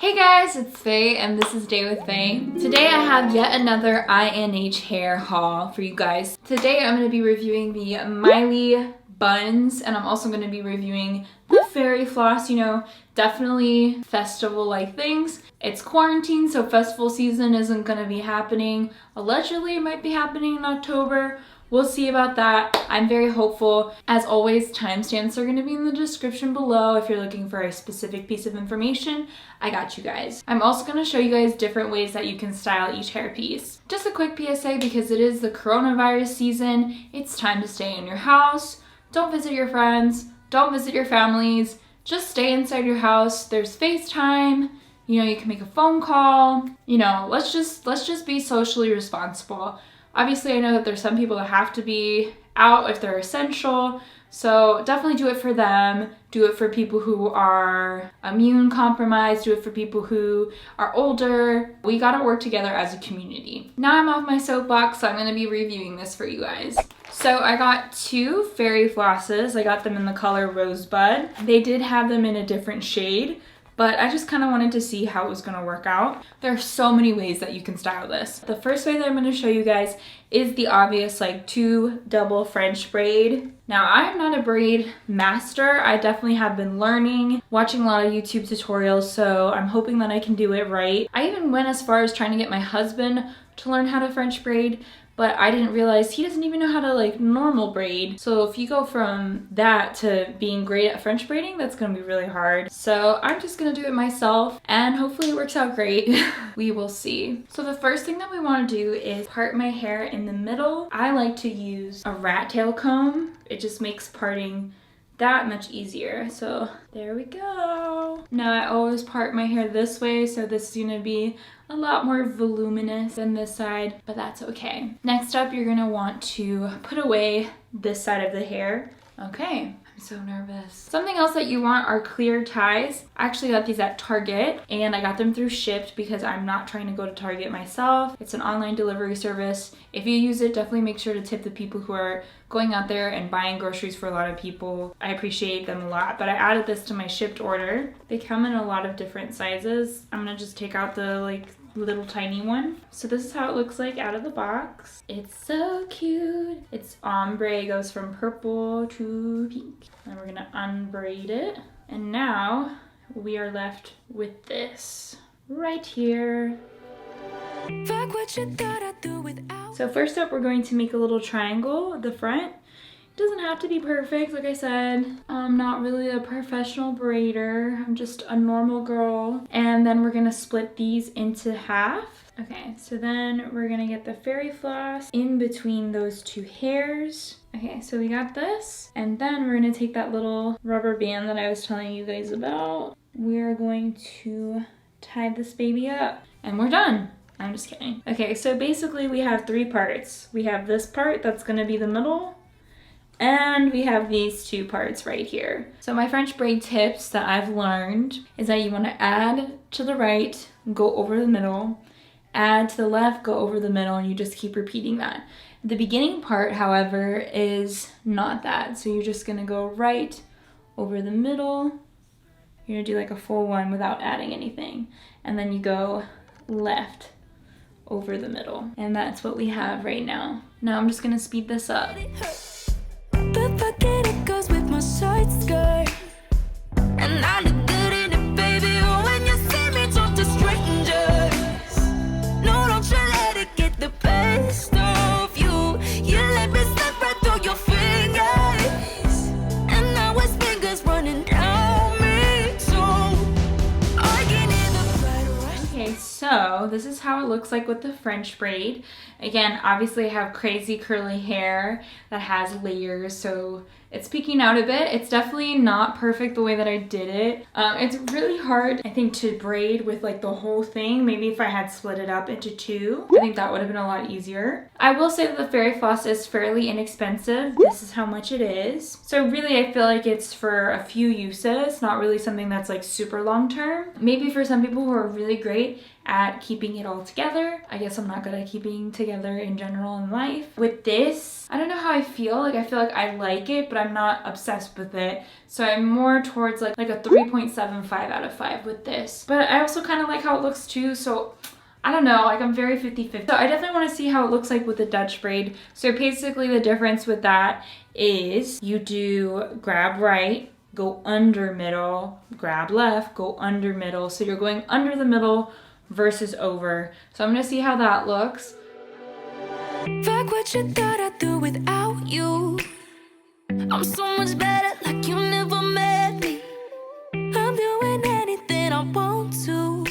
Hey guys, it's Phae and this is Day with Phae. Today I have yet another INH hair haul for you guys. Today I'm going to be reviewing the MILEY buns and I'm also going to be reviewing the fairy floss, definitely festival-like things. It's quarantine, so festival season isn't going to be happening. Allegedly, it might be happening in October. We'll see about that. I'm very hopeful. As always, timestamps are going to be in the description below if you're looking for a specific piece of information. I got you guys. I'm also going to show you guys different ways that you can style each hairpiece. Just a quick PSA because it is the coronavirus season. It's time to stay in your house. Don't visit your friends. Don't visit your families. Just stay inside your house. There's FaceTime. You can make a phone call. Let's just be socially responsible. Obviously, I know that there's some people that have to be out if they're essential, so definitely do it for them. Do it for people who are immune compromised. Do it for people who are older. We gotta work together as a community. Now I'm off my soapbox, so I'm gonna be reviewing this for you guys. So I got two fairy flosses. I got them in the color Rosebud. They did have them in a different shade, but I just kind of wanted to see how it was gonna work out. There are so many ways that you can style this. The first way that I'm gonna show you guys is the obvious two double French braid. Now I'm not a braid master. I definitely have been learning, watching a lot of YouTube tutorials, so I'm hoping that I can do it right. I even went as far as trying to get my husband to learn how to French braid, but I didn't realize he doesn't even know how to normal braid. So if you go from that to being great at French braiding, that's gonna be really hard. So I'm just gonna do it myself and hopefully it works out great. We will see. So the first thing that we wanna do is part my hair in the middle. I like to use a rat tail comb. It just makes parting that much easier. So there we go. Now I always part my hair this way, so this is gonna be a lot more voluminous than this side, but that's okay. Next up, you're gonna want to put away this side of the hair. Okay, I'm so nervous. Something else that you want are clear ties. I actually got these at Target and I got them through Shipt because I'm not trying to go to Target myself. It's an online delivery service. If you use it, definitely make sure to tip the people who are going out there and buying groceries for a lot of people. I appreciate them a lot, but I added this to my Shipt order. They come in a lot of different sizes. I'm gonna just take out the little tiny one. So this is how it looks like out of the box. It's so cute. It's ombre, it goes from purple to pink. And we're gonna unbraid it. And now we are left with this right here. So first up, we're going to make a little triangle at the front. It doesn't have to be perfect, like I said. I'm not really a professional braider. I'm just a normal girl. And then we're gonna split these into half. Okay, so then we're gonna get the fairy floss in between those two hairs. Okay, so we got this. And then we're gonna take that little rubber band that I was telling you guys about. We're going to tie this baby up and we're done. I'm just kidding. Okay, so basically we have three parts. We have this part that's gonna be the middle, and we have these two parts right here. So my French braid tips that I've learned is that you wanna add to the right, go over the middle, add to the left, go over the middle, and you just keep repeating that. The beginning part, however, is not that. So you're just gonna go right over the middle. You're gonna do a full one without adding anything. And then you go left over the middle. And that's what we have right now. Now I'm just gonna speed this up. It goes with my short skirt. And I look good in it, baby, when you see me talk to strangers. No, don't you let it get the best of you. You let me slip right through your fingers. And now it's fingers running down me too. I can hear the blood rush. Okay, so this is how it looks like with the French braid. Again, obviously I have crazy curly hair that has layers, so it's peeking out a bit. It's definitely not perfect the way that I did it. It's really hard, I think, to braid with the whole thing. Maybe if I had split it up into two, I think that would have been a lot easier. I will say that the fairy floss is fairly inexpensive. This is how much it is. So really, I feel like it's for a few uses, not really something that's super long term. Maybe for some people who are really great at keeping it all together. I guess I'm not good at keeping together in general in life. With this, I don't know how I feel. I feel like I like it, but I'm not obsessed with it. So I'm more towards like a 3.75 out of 5 with this. But I also kind of like how it looks too, so I don't know, like I'm very 50-50. So I definitely want to see how it looks like with the Dutch braid. So basically the difference with that is you do grab right, go under middle, grab left, go under middle. So you're going under the middle versus over. So I'm gonna see how that looks. Fuck what you thought I'd do without you. I'm so much better, like you never met me. I'm doing anything I want to.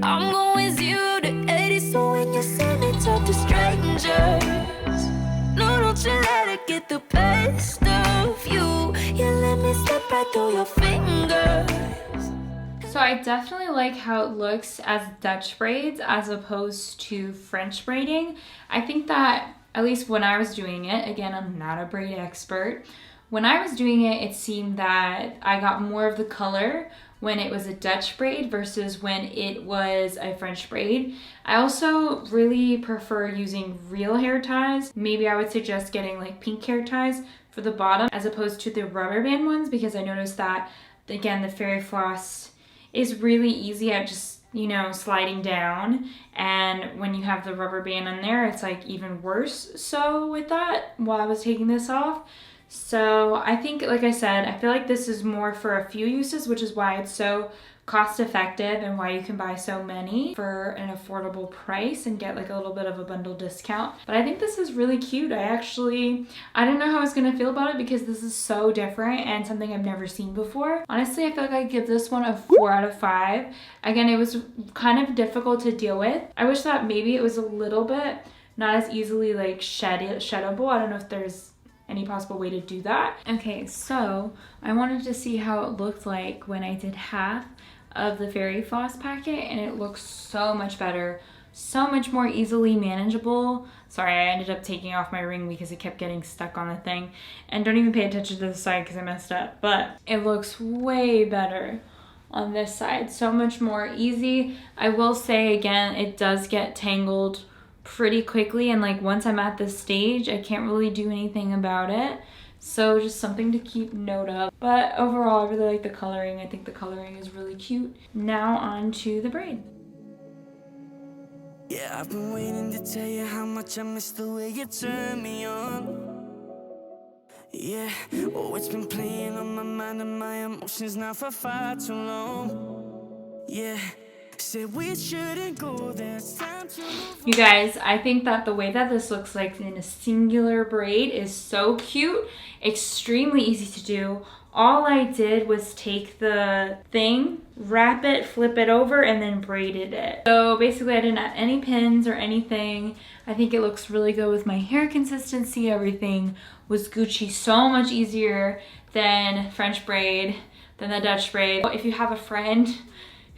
I'm going 0 to 80, so when you see me talk to strangers, no, don't you let it get the best of you. You let me slip right through your fingers. So I definitely like how it looks as Dutch braids as opposed to French braiding. I think that, at least when I was doing it, again, I'm not a braid expert. When I was doing it, it seemed that I got more of the color when it was a Dutch braid versus when it was a French braid. I also really prefer using real hair ties. Maybe I would suggest getting like pink hair ties for the bottom as opposed to the rubber band ones, because I noticed that, again, the Fairy Floss is really easy at just, you know, sliding down, and when you have the rubber band on there, it's like even worse so with that while I was taking this off. So I think, like I said, I feel like this is more for a few uses, which is why it's so cost effective and why you can buy so many for an affordable price and get like a little bit of a bundle discount. But I think this is really cute. I don't know how I was gonna feel about it because this is so different and something I've never seen before. Honestly, I feel like I'd give this one a 4 out of 5. Again, it was kind of difficult to deal with. I wish that maybe it was a little bit not as easily like sheddable. I don't know if there's any possible way to do that. Okay, so I wanted to see how it looked like when I did half of the Fairy Floss packet, and it looks so much better, so much more easily manageable. Sorry, I ended up taking off my ring because it kept getting stuck on the thing. And don't even pay attention to the side because I messed up, but it looks way better on this side, so much more easy. I will say again, it does get tangled pretty quickly, and like once I'm at this stage, I can't really do anything about it. So just something to keep note of. But overall, I really like the coloring. I think the coloring is really cute. Now on to the braid. Yeah, I've been waiting to tell you how much I miss the way you turn me on. Yeah, oh, it's been playing on my mind and my emotions now for far too long. Yeah, said we shouldn't go there, it's time to move. You guys, I think that the way that this looks like in a singular braid is so cute, extremely easy to do. All I did was take the thing, wrap it, flip it over, and then braided it. So basically I didn't add any pins or anything. I think it looks really good with my hair consistency. Everything was Gucci, so much easier than French braid, than the Dutch braid. If you have a friend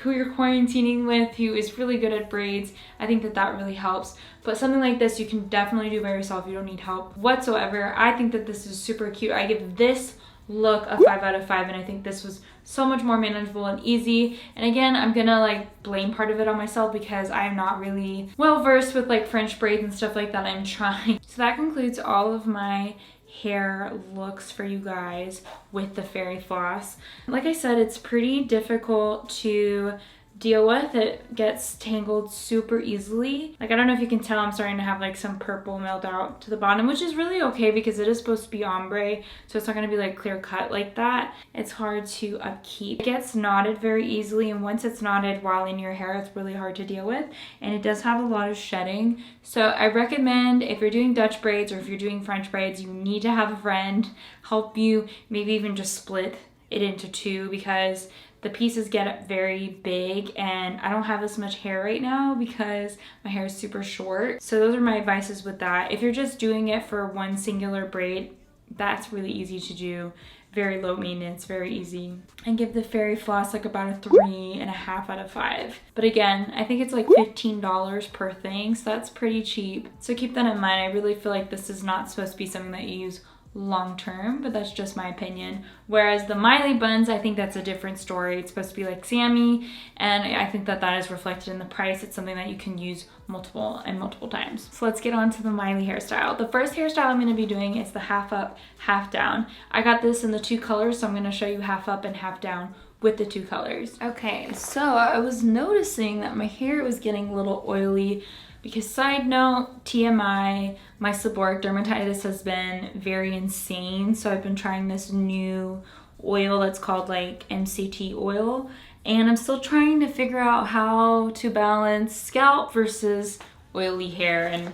who you're quarantining with who is really good at braids, I think that that really helps. But something like this you can definitely do by yourself. You don't need help whatsoever. I think that this is super cute. I give this look a 5 out of 5, and I think this was so much more manageable and easy. And again, I'm gonna like blame part of it on myself because I'm not really well versed with like French braids and stuff like that. I'm trying. So that concludes all of my hair looks for you guys with the Fairy Floss. Like I said, it's pretty difficult to deal with. It gets tangled super easily. Like, I don't know if you can tell, I'm starting to have like some purple melt out to the bottom, which is really okay because it is supposed to be ombre, so it's not going to be like clear cut like that. It's hard to upkeep. It gets knotted very easily, and once it's knotted while in your hair, it's really hard to deal with, and it does have a lot of shedding. So I recommend, if you're doing Dutch braids or if you're doing French braids, you need to have a friend help you, maybe even just split it into two, because the pieces get very big and I don't have this much hair right now because my hair is super short. So those are my advices with that. If you're just doing it for one singular braid, that's really easy to do. Very low maintenance, very easy. And give the Fairy Floss like about a 3.5 out of 5. But again, I think it's like $15 per thing, so that's pretty cheap. So keep that in mind. I really feel like this is not supposed to be something that you use long term, but that's just my opinion. Whereas the Miley buns, I think that's a different story. It's supposed to be like Sammy, and I think that that is reflected in the price. It's something that you can use multiple times. So let's get on to the Miley hairstyle. The first hairstyle I'm going to be doing is the half up, half down. I got this in the 2 colors, so I'm going to show you half up and half down with the 2 colors. Okay, so I was noticing that my hair was getting a little oily because, side note, TMI, my seborrheic dermatitis has been very insane. So I've been trying this new oil that's called like MCT oil, and I'm still trying to figure out how to balance scalp versus oily hair, and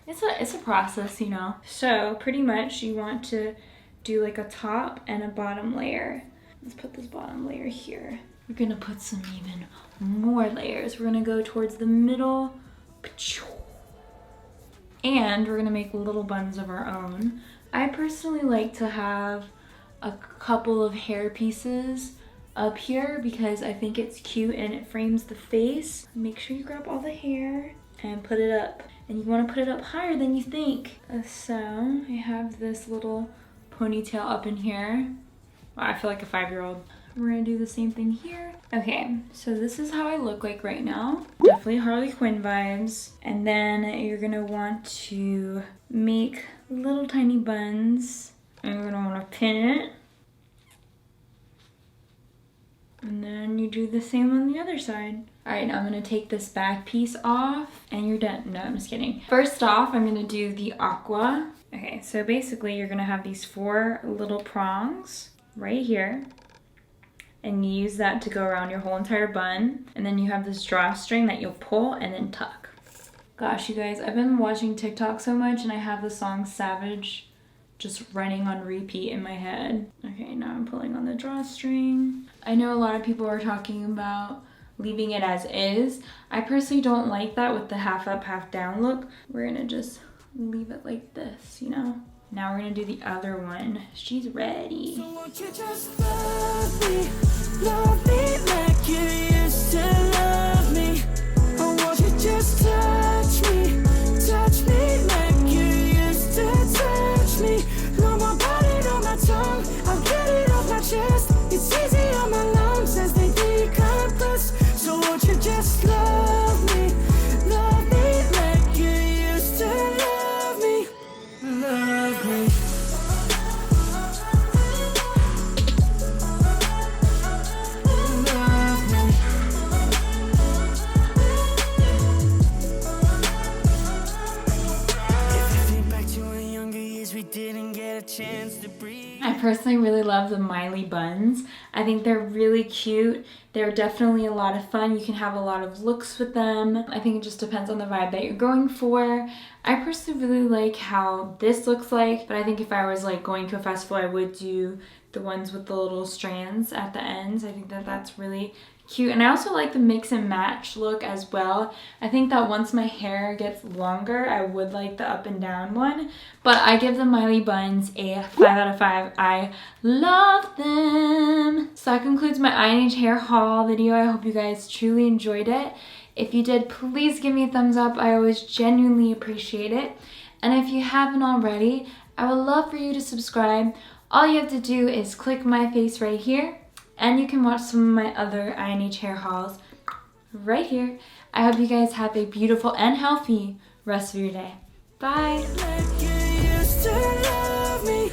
it's a process, you know. So pretty much you want to do like a top and a bottom layer. Let's put this bottom layer here. We're gonna put some even more layers. We're gonna go towards the middle, and we're gonna make little buns of our own. I personally like to have a couple of hair pieces up here because I think it's cute and it frames the face. Make sure you grab all the hair and put it up. And you wanna put it up higher than you think. So I have this little ponytail up in here. Wow, I feel like a 5-year-old. We're gonna do the same thing here. Okay, so this is how I look like right now. Definitely Harley Quinn vibes. And then you're gonna want to make little tiny buns. And you're gonna wanna pin it. And then you do the same on the other side. All right, now I'm gonna take this back piece off and you're done. No, I'm just kidding. First off, I'm gonna do the aqua. Okay, so basically you're gonna have these 4 little prongs right here, and you use that to go around your whole entire bun, and then you have this drawstring that you'll pull and then tuck. Gosh, you guys, I've been watching TikTok so much and I have the song Savage just running on repeat in my head. Okay, now I'm pulling on the drawstring. I know a lot of people are talking about leaving it as is. I personally don't like that with the half up, half down look. We're gonna just leave it like this, you know? Now we're gonna do the other one. She's ready. So won't you just love me like you used to love me? Or won't you just touch me like you used to touch me? No more biting on my tongue, I'll get it off my chest. It's easy on my lungs as they decompress. So won't you just love me like you used to love me? Love me. I personally really love the Miley buns. I think they're really cute. They're definitely a lot of fun. You can have a lot of looks with them. I think it just depends on the vibe that you're going for. I personally really like how this looks like, but I think if I was like going to a festival, I would do the ones with the little strands at the ends. I think that that's really cute. And I also like the mix and match look as well. I think that once my hair gets longer, I would like the up and down one, but I give the Miley buns a 5 out of 5. I love them. So that concludes my INH hair haul video. I hope you guys truly enjoyed it. If you did, please give me a thumbs up. I always genuinely appreciate it. And if you haven't already, I would love for you to subscribe. All you have to do is click my face right here, and you can watch some of my other INH hair hauls right here. I hope you guys have a beautiful and healthy rest of your day. Bye. Like you used to love me.